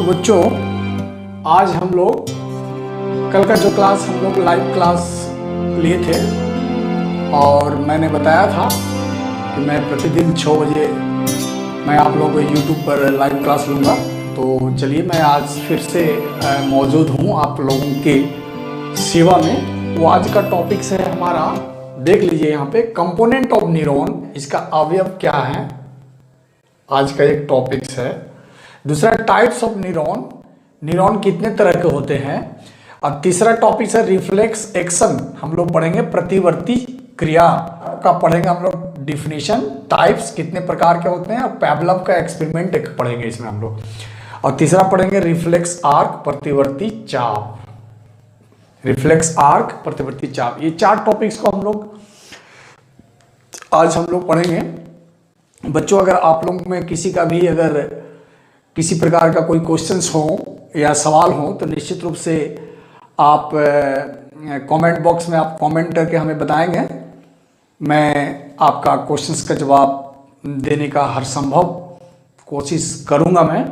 तो बच्चों, आज हम लोग कल का जो क्लास हम लोग लाइव क्लास लिए थे और मैंने बताया था कि मैं प्रतिदिन 6 बजे मैं आप लोगों को यूट्यूब पर लाइव क्लास लूँगा। तो चलिए, मैं आज फिर से मौजूद हूँ आप लोगों के सेवा में। वो आज का टॉपिक है हमारा, देख लीजिए यहाँ पे, कंपोनेंट ऑफ न्यूरॉन, इसका अवयव क्या है, आज का एक टॉपिक है। दूसरा, टाइप्स ऑफ न्यूरॉन, न्यूरॉन कितने तरह के होते हैं। और तीसरा टॉपिक है रिफ्लेक्स एक्शन, हम लोग पढ़ेंगे प्रतिवर्ती क्रिया का पढ़ेंगे हम लोग, डिफिनीशन, टाइप्स कितने प्रकार के होते हैं, और पैवलव का एक्सपेरिमेंट एक पढ़ेंगे इसमें हम लोग। और तीसरा पढ़ेंगे रिफ्लेक्स आर्क, प्रतिवर्ती चाप, रिफ्लेक्स आर्क, प्रतिवर्ती चाप। ये 4 टॉपिक्स को हम लोग आज हम लोग पढ़ेंगे। बच्चों, अगर आप लोग में किसी का भी अगर किसी प्रकार का कोई क्वेश्चंस हो या सवाल हो तो निश्चित रूप से आप कमेंट बॉक्स में आप कमेंट करके हमें बताएंगे। मैं आपका क्वेश्चंस का जवाब देने का हर संभव कोशिश करूंगा मैं।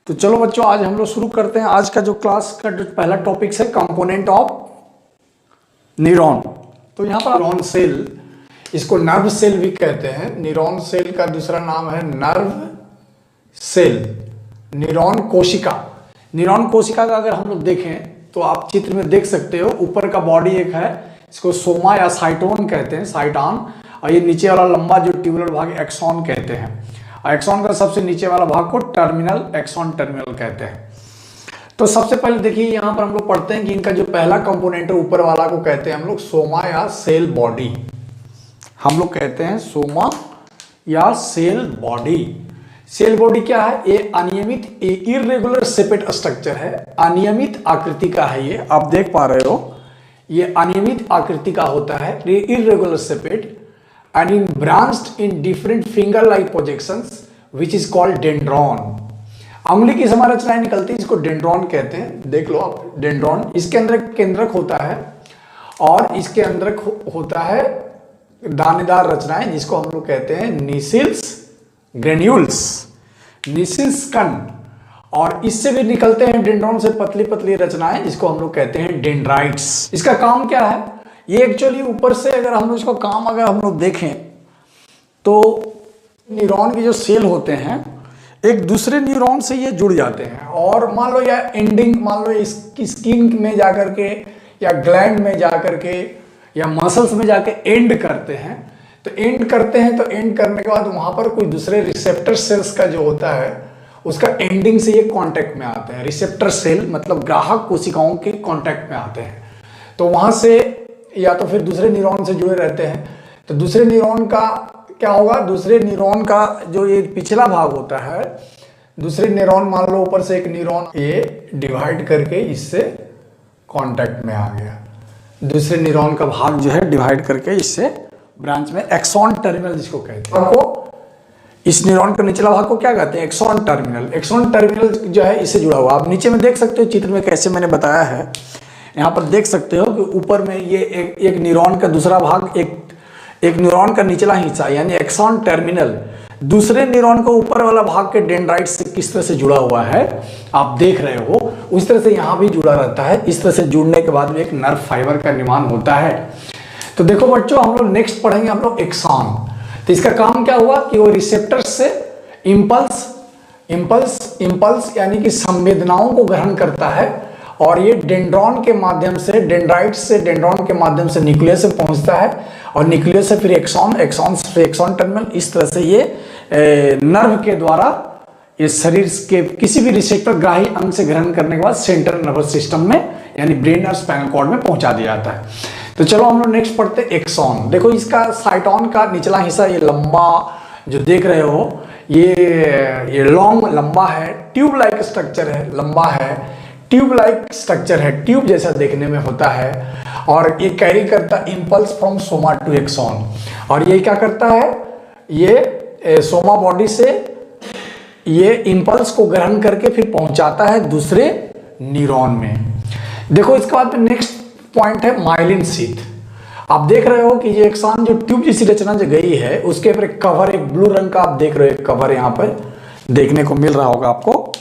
तो चलो बच्चों, आज हम लोग शुरू करते हैं। आज का जो क्लास का जो पहला टॉपिक है कंपोनेंट ऑफ न्यूरॉन। तो यहाँ पर न्यूरॉन सेल, इसको नर्व सेल भी कहते हैं। न्यूरॉन सेल का दूसरा नाम है नर्व सेल, न्यूरॉन कोशिका। न्यूरॉन कोशिका का अगर हम लोग देखें तो आप चित्र में देख सकते हो, ऊपर का बॉडी एक है, इसको सोमा या साइटोन कहते हैं, साइटॉन। और ये नीचे वाला लंबा जो ट्यूबुलर भाग एक्सॉन कहते हैं। और एक्सॉन का सबसे नीचे वाला भाग को टर्मिनल, एक्सॉन टर्मिनल कहते हैं। तो सबसे पहले देखिए, यहाँ पर हम लोग पढ़ते हैं कि इनका जो पहला कंपोनेंट है ऊपर वाला को कहते हैं हम लोग सोमा या सेल बॉडी। हम लोग कहते हैं सोमा या सेल बॉडी। सेल बॉडी क्या है? ये अनियमित, इर्रेगुलर शेपेड स्ट्रक्चर है, अनियमित आकृति का है। ये आप देख पा रहे हो, ये अनियमित आकृति का होता है, ये irregular shaped and in branched in different finger like projections which is called dendron. अंगुली की संरचनाएं निकलती है, इसको डेंड्रॉन कहते हैं। देख लो आप, डेंड्रॉन। इसके अंदर केंद्रक होता है और इसके अंदर होता है दानेदार रचनाएं, जिसको हम लोग कहते हैं निसिल्स ग्रेन्यूल्स, निसिल्स कण। और इससे भी निकलते हैं डेंड्रॉन से पतली पतली रचनाएं, जिसको हम लोग कहते हैं डेंड्राइट्स। इसका काम क्या है? ये एक्चुअली ऊपर से अगर हम लोग इसको काम अगर हम लोग देखें तो न्यूरॉन के जो सेल होते हैं एक दूसरे न्यूरॉन से ये जुड़ जाते हैं। और मान लो या एंडिंग, मान लो इसकी स्किन में जाकर के या ग्लैंड में जाकर के या मसल्स में जाके एंड करते हैं। तो एंड करते हैं, तो एंड करने के बाद वहां पर कोई दूसरे रिसेप्टर सेल्स का जो होता है उसका एंडिंग से ये कांटेक्ट में आते हैं। रिसेप्टर सेल मतलब ग्राहक कोशिकाओं के कांटेक्ट में आते हैं, तो वहां से या तो फिर दूसरे न्यूरॉन से जुड़े रहते हैं। तो दूसरे न्यूरॉन का क्या होगा? दूसरे न्यूरॉन का जो ये पिछला भाग होता है, दूसरे न्यूरॉन, मान लो ऊपर से एक न्यूरॉन ये डिवाइड करके इससे कांटेक्ट में आ गया, दूसरे न्यूरॉन का भाग जो है डिवाइड करके इससे ब्रांच में, एक्सॉन टर्मिनल जिसको कहते हैं। आपको इस न्यूरॉन का निचला भाग को क्या कहते हैं? Axon terminal. एक्सॉन टर्मिनल जो है इससे जुड़ा हुआ। आप नीचे में देख सकते हो चित्र में कैसे मैंने बताया है। यहाँ पर देख सकते हो कि ऊपर में ये एक न्यूरॉन का दूसरा भाग, एक न्यूरॉन का निचला हिस्सा यानी एक्सॉन टर्मिनल दूसरे न्यूरॉन को ऊपर वाला भाग के डेंड्राइट से किस तरह से जुड़ा हुआ है आप देख रहे हो, उस तरह से यहाँ भी जुड़ा रहता है। इस तरह से जुड़ने के बाद में एक नर्व फाइबर का निर्माण होता है। तो देखो बच्चों, हम लोग नेक्स्ट पढ़ेंगे हम लोग एक्सॉन। तो इसका काम क्या हुआ कि वो रिसेप्टर से इंपल्स यानी कि संवेदनाओं को ग्रहण करता है और ये डेंड्रॉन के माध्यम से, डेंड्राइट से डेंड्रॉन के माध्यम से न्यूक्लियस से पहुंचता है और न्यूक्लियस से फिर एक्सॉन, एक्सॉन से एक्सॉन टर्मिनल। इस तरह से ये नर्व के द्वारा ये शरीर के किसी भी रिसेप्टर ग्राही अंग से ग्रहण करने के बाद सेंट्रल नर्वस सिस्टम में यानी ब्रेन और स्पाइनल कॉर्ड में पहुंचा दिया जाता है। तो चलो हम लोग नेक्स्ट पढ़ते हैं एक्सॉन। देखो, इसका साइटॉन का निचला हिस्सा ये लंबा जो देख रहे हो, ये लॉन्ग लंबा है, ट्यूब लाइक स्ट्रक्चर है, लंबा है, ट्यूब लाइक स्ट्रक्चर है, ट्यूब जैसा देखने में होता है। और ये कैरी करता है impulse from soma to axon. और ये क्या करता है? ये सोमा बॉडी से ये इंपल्स को ग्रहण करके फिर पहुंचाता है दूसरे न्यूरॉन में। देखो, इसके बाद नेक्स्ट पॉइंट है माइलिन शीथ। आप देख रहे हो कि ये एक्सॉन जो ट्यूब जैसी रचना जो गई है उसके ऊपर एक कवर, एक ब्लू रंग का आप देख रहे हो, एक कवर यहाँ पर देखने को मिल रहा होगा आपको।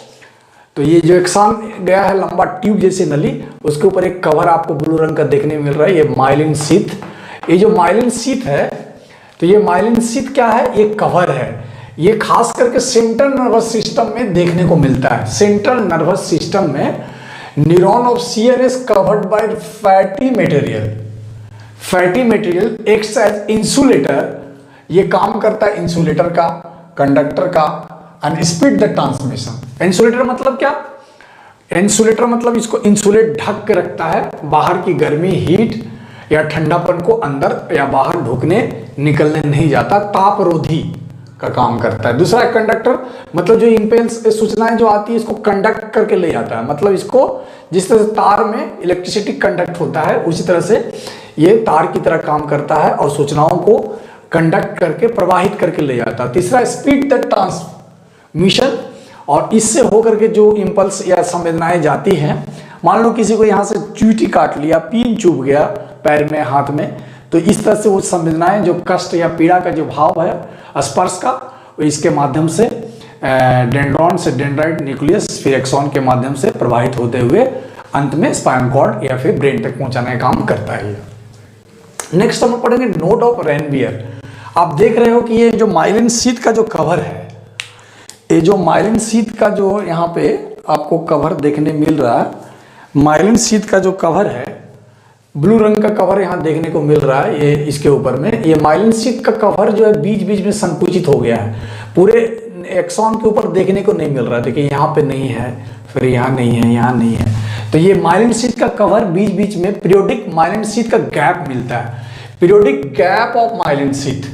तो ये जो एक्सान गया है लंबा ट्यूब जैसी नली, उसके ऊपर एक कवर आपको ब्लू रंग का देखने मिल रहा है, ये माइलिन शीथ। ये जो माइलिन शीथ है, तो ये माइलिन शीथ क्या है, ये कवर है। ये खास करके सेंट्रल नर्वस सिस्टम में देखने को मिलता है। सेंट्रल नर्वस सिस्टम में neuron of CNS covered by fatty material. Fatty material acts as insulator, ये काम करता है इंसुलेटर का, कंडक्टर का, and speed the transmission. Insulator मतलब क्या, इंसुलेटर मतलब इसको इंसुलेट ढक के रखता है, बाहर की गर्मी हीट या ठंडापन को अंदर या बाहर ढुकने निकलने नहीं जाता, तापरोधी का काम करता है। दूसरा कंडक्टर मतलब जो इंपेल्स सूचनाएं जो आती है इसको कंडक्ट करके ले जाता है, मतलब इसको जिस तरह से तार में इलेक्ट्रिसिटी कंडक्ट होता है उसी तरह से ये तार की तरह काम करता है और सूचनाओं को कंडक्ट करके प्रवाहित करके ले जाता है। तीसरा स्पीड द ट्रांसमिशन, और इससे होकर के जो इंपल्स या संवेदनाएं जाती हैं, मान लो किसी को यहाँ से चींटी काट लिया, पीन चुभ गया पैर में हाथ में, तो इस तरह से वो संवेदनाएं जो कष्ट या पीड़ा का जो भाव है स्पर्श का, वो इसके माध्यम से डेंड्रॉन से डेंड्राइट न्यूक्लियस फिर एक्सॉन के माध्यम से प्रवाहित होते हुए अंत में स्पाइनल कॉर्ड या फिर ब्रेन तक पहुंचाने का काम करता है। नेक्स्ट हम पढ़ेंगे नोड ऑफ रेनवियर। आप देख रहे हो कि ये जो माइलिन शीथ का जो कवर है, ये जो माइलिन शीथ का जो यहाँ पे आपको कवर देखने मिल रहा है, माइलिन शीथ का जो कवर है, ब्लू रंग का कवर यहाँ देखने को मिल रहा है, ये इसके ऊपर में ये माइलिन शीथ का कवर जो है बीच बीच में संकुचित हो गया है, पूरे एक्सॉन के ऊपर देखने को नहीं मिल रहा है। देखिए यहाँ पे नहीं है, फिर यहाँ नहीं है, यहाँ नहीं है, तो ये माइलिन शीथ का कवर बीच बीच में पीरियोडिक माइलिन शीथ का गैप मिलता है, periodic gap of myelin sheath.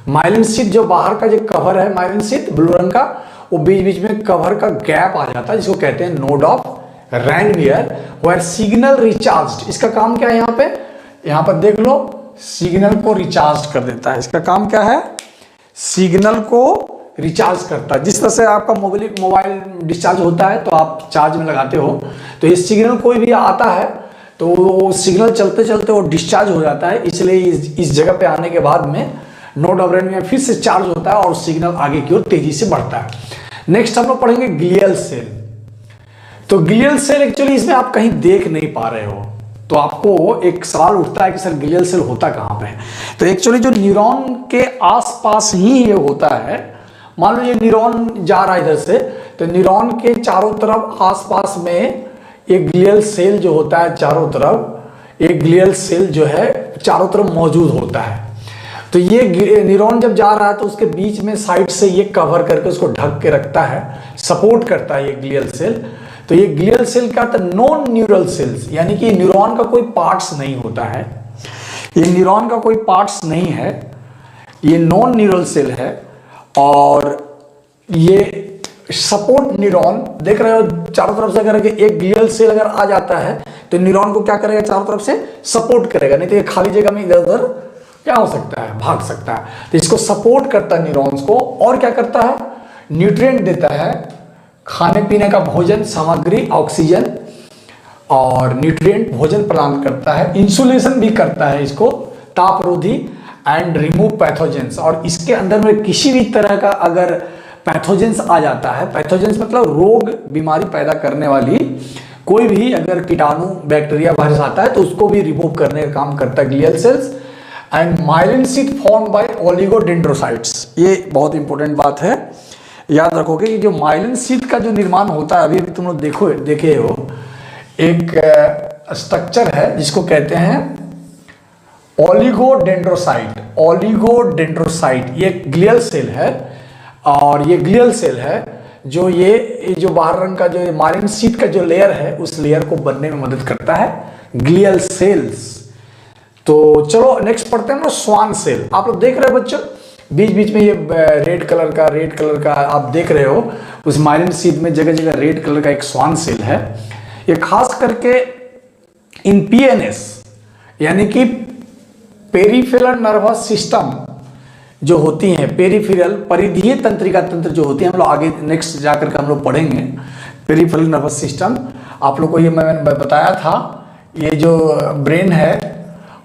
Myelin sheath जो बाहर का जो कवर है माइलिन शीथ ब्लू रंग का, वो बीच बीच में कवर का गैप आ जाता है, जिसको कहते हैं node of Ranvier, where signal recharge. इसका काम क्या है, यहाँ पर देख लो, सिग्नल को रिचार्ज कर देता है। इसका काम क्या है, सिग्नल को रिचार्ज करता है। जिस तरह से आपका मोबाइल डिस्चार्ज होता है तो आप चार्ज में लगाते हो, तो ये सिग्नल कोई भी आता है तो वो सिग्नल चलते चलते वो डिस्चार्ज हो जाता है, इसलिए इस जगह पे आने के बाद में नोड ऑफ रेनवियर फिर से चार्ज होता है और सिग्नल आगे की ओर तेजी से बढ़ता है। नेक्स्ट हम लोग पढ़ेंगे ग्लियल सेल। तो ग्लियल सेल एक्चुअली इसमें आप कहीं देख नहीं पा रहे हो, तो आपको एक सवाल उठता है कि सर ग्लियल सेल होता कहाँ पे है। तो एक्चुअली जो न्यूरॉन के आसपास ही ये होता है। मान लो ये न्यूरॉन जा रहा है इधर से, तो न्यूरॉन के चारों तरफ आसपास में एक ग्लियल सेल जो होता है, चारों तरफ एक ग्लियल सेल जो है चारों तरफ मौजूद होता है। तो ये न्यूरॉन जब जा रहा है तो उसके बीच में साइड से ये कवर करके उसको ढक के रखता है, सपोर्ट करता है ये ग्लियल सेल। तो ये ग्लियल सेल क्या होता है, नॉन न्यूरल सेल्स, यानी कि न्यूरॉन का कोई पार्ट्स नहीं होता है, ये न्यूरॉन का कोई पार्ट्स नहीं है, ये नॉन न्यूरल सेल है। और ये सपोर्ट न्यूरॉन देख रहे हो चारों तरफ से, अगर एक ग्लियल सेल अगर आ जाता है तो न्यूरॉन को क्या करेगा, चारों तरफ से सपोर्ट करेगा, नहीं तो ये खाली जगह में इधर उधर क्या हो सकता है, भाग सकता है। तो इसको सपोर्ट करता है न्यूरॉन्स को, और क्या करता है, न्यूट्रिएंट देता है, खाने पीने का भोजन सामग्री, ऑक्सीजन और न्यूट्रिएंट भोजन प्रदान करता है, इंसुलेशन भी करता है इसको, तापरोधी, एंड रिमूव पैथोजेंस। और इसके अंदर में किसी भी तरह का अगर पैथोजेंस आ जाता है, पैथोजेंस मतलब रोग बीमारी पैदा करने वाली कोई भी अगर कीटाणु बैक्टीरिया वायरस आता है तो उसको भी रिमूव करने का काम करता है glial cells. And myelin sheath formed by oligodendrocytes, ये बहुत इंपॉर्टेंट बात है, याद रखोगे कि जो माइलिन शीथ का जो निर्माण होता है, अभी तुम लोग देखे हो एक स्ट्रक्चर है जिसको कहते हैं ओलिगोडेंड्रोसाइट। ओलिगोडेंड्रोसाइट ये ग्लियल सेल है, और ये ग्लियल सेल है जो ये जो बाहर रंग का जो माइलिन शीथ का जो लेयर है उस लेयर को बनने में मदद करता है ग्लियल सेल्स। तो चलो नेक्स्ट पढ़ते हैं हम स्वान सेल। आप लोग देख रहे हो बच्चों, बीच बीच में ये रेड कलर का आप देख रहे हो, उस माइलिन शीथ में जगह जगह रेड कलर का एक स्वान सेल है। ये खास करके इन पीएनएस यानी कि पेरिफेरल नर्वस सिस्टम जो होती हैं, पेरिफेरल परिधीय तंत्रिका तंत्र जो होती है, हम लोग आगे नेक्स्ट जाकर के हम लोग पढ़ेंगे पेरिफेरल नर्वस सिस्टम। आप लोग को ये मैंने बताया था, ये जो ब्रेन है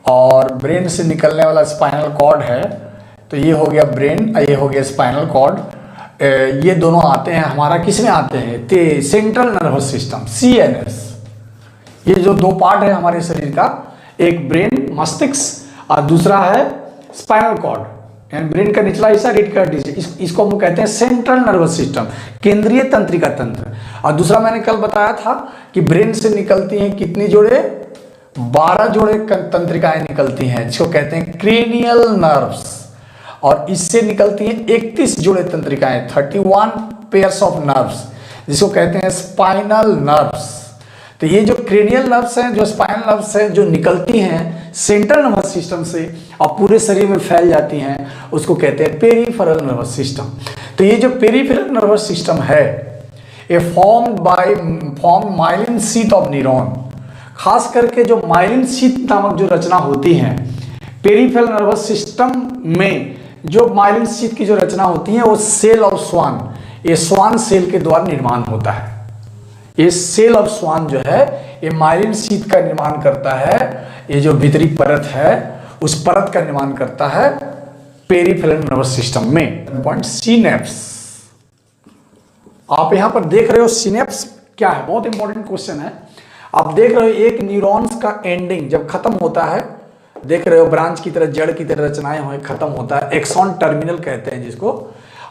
और ब्रेन से निकलने वाला स्पाइनल कॉर्ड है, तो ये हो गया ब्रेन, ये हो गया स्पाइनल कॉर्ड। ये दोनों आते हैं हमारा किस में आते हैं, सेंट्रल नर्वस सिस्टम CNS। ये जो दो पार्ट है हमारे शरीर का, एक ब्रेन मस्तिष्क और दूसरा है स्पाइनल कॉर्ड यानी ब्रेन का निचला हिस्सा रेटिकुलर, इसको हम कहते हैं सेंट्रल नर्वस सिस्टम, केंद्रीय तंत्रिका तंत्र। और दूसरा मैंने कल बताया था कि ब्रेन से निकलती हैं कितनी जोड़े, 12 जोड़े तंत्रिकाएं निकलती हैं जिसको कहते हैं क्रेनियल नर्व्स, और इससे निकलती हैं 31 जोड़े तंत्रिकाएं, 31 पेयर्स ऑफ नर्व्स जिसको कहते हैं स्पाइनल नर्व्स। तो ये जो क्रेनियल नर्व्स हैं, जो स्पाइनल नर्व्स हैं, जो निकलती हैं सेंट्रल नर्वस सिस्टम से और पूरे शरीर में फैल जाती हैं, उसको कहते हैं पेरिफेरल नर्वस सिस्टम। तो ये जो पेरिफेरल नर्वस सिस्टम है ये form myelin sheath of neuron, खास करके जो माइलिन शीथ नामक जो रचना होती है पेरिफेरल नर्वस सिस्टम में, जो माइलिन शीथ की जो रचना होती है वो सेल ऑफ स्वान, ये स्वान सेल के द्वारा निर्माण होता है। ये सेल ऑफ स्वान जो है ये माइलिन शीथ का निर्माण करता है, ये जो भीतरी परत है उस परत का निर्माण करता है पेरिफेरल नर्वस सिस्टम में। पॉइंट सिनेप्स, आप यहां पर देख रहे हो सिनेप्स क्या है, बहुत इंपॉर्टेंट क्वेश्चन है। आप देख रहे हो एक न्यूरॉन्स का एंडिंग जब खत्म होता है, देख रहे हो ब्रांच की तरह, जड़ की तरह रचनाएं हुए खत्म होता है, एक्सॉन टर्मिनल कहते हैं जिसको,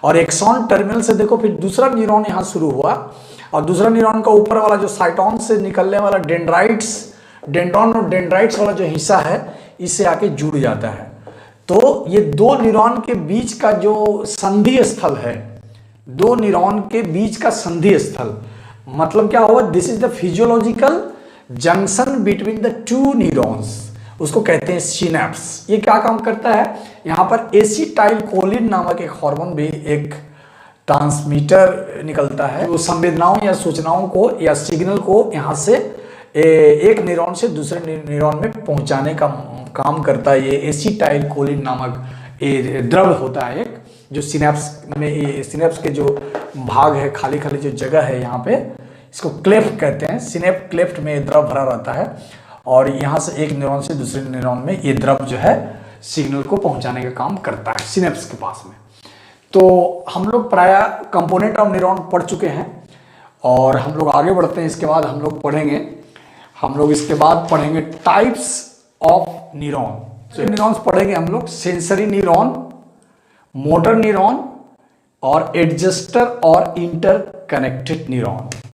और एक्सॉन टर्मिनल से देखो फिर दूसरा न्यूरॉन यहां शुरू हुआ और दूसरा न्यूरॉन का ऊपर वाला जो साइटॉन से निकलने वाला डेंड्रॉन और डेंड्राइट्स वाला जो हिस्सा है इससे आके जुड़ जाता है। तो ये दो न्यूरॉन के बीच का जो संधि स्थल है, दो न्यूरॉन के बीच का संधि स्थल मतलब क्या हुआ, this is the physiological junction between the two neurons, उसको कहते हैं सिनेप्स। ये क्या काम करता है, यहाँ पर एसिटाइलकोलिन नामक एक हार्मोन भी, एक ट्रांसमीटर निकलता है जो संवेदनाओं या सूचनाओं को या सिग्नल को यहाँ से एक न्यूरॉन से दूसरे न्यूरॉन में पहुंचाने का काम करता है। ये एसिटाइलकोलिन नामक द्रव होता है एक, जो सिनेप्स में, सिनेप्स के जो भाग है, खाली खाली जो जगह है यहाँ पे, इसको क्लेफ्ट कहते हैं, सिनेप क्लेफ्ट में द्रव भरा रहता है और यहाँ से एक न्यूरॉन से दूसरे न्यूरॉन में ये द्रव जो है सिग्नल को पहुंचाने का काम करता है सिनेप्स के पास में। तो हम लोग प्राय कंपोनेंट ऑफ न्यूरॉन पढ़ चुके हैं और हम लोग आगे बढ़ते हैं। इसके बाद हम लोग इसके बाद पढ़ेंगे टाइप्स ऑफ न्यूरॉन। तो न्यूरॉन्स पढ़ेंगे हम लोग, सेंसरी न्यूरॉन, मोटर न्यूरॉन और एडजस्टर और इंटरकनेक्टेड न्यूरॉन।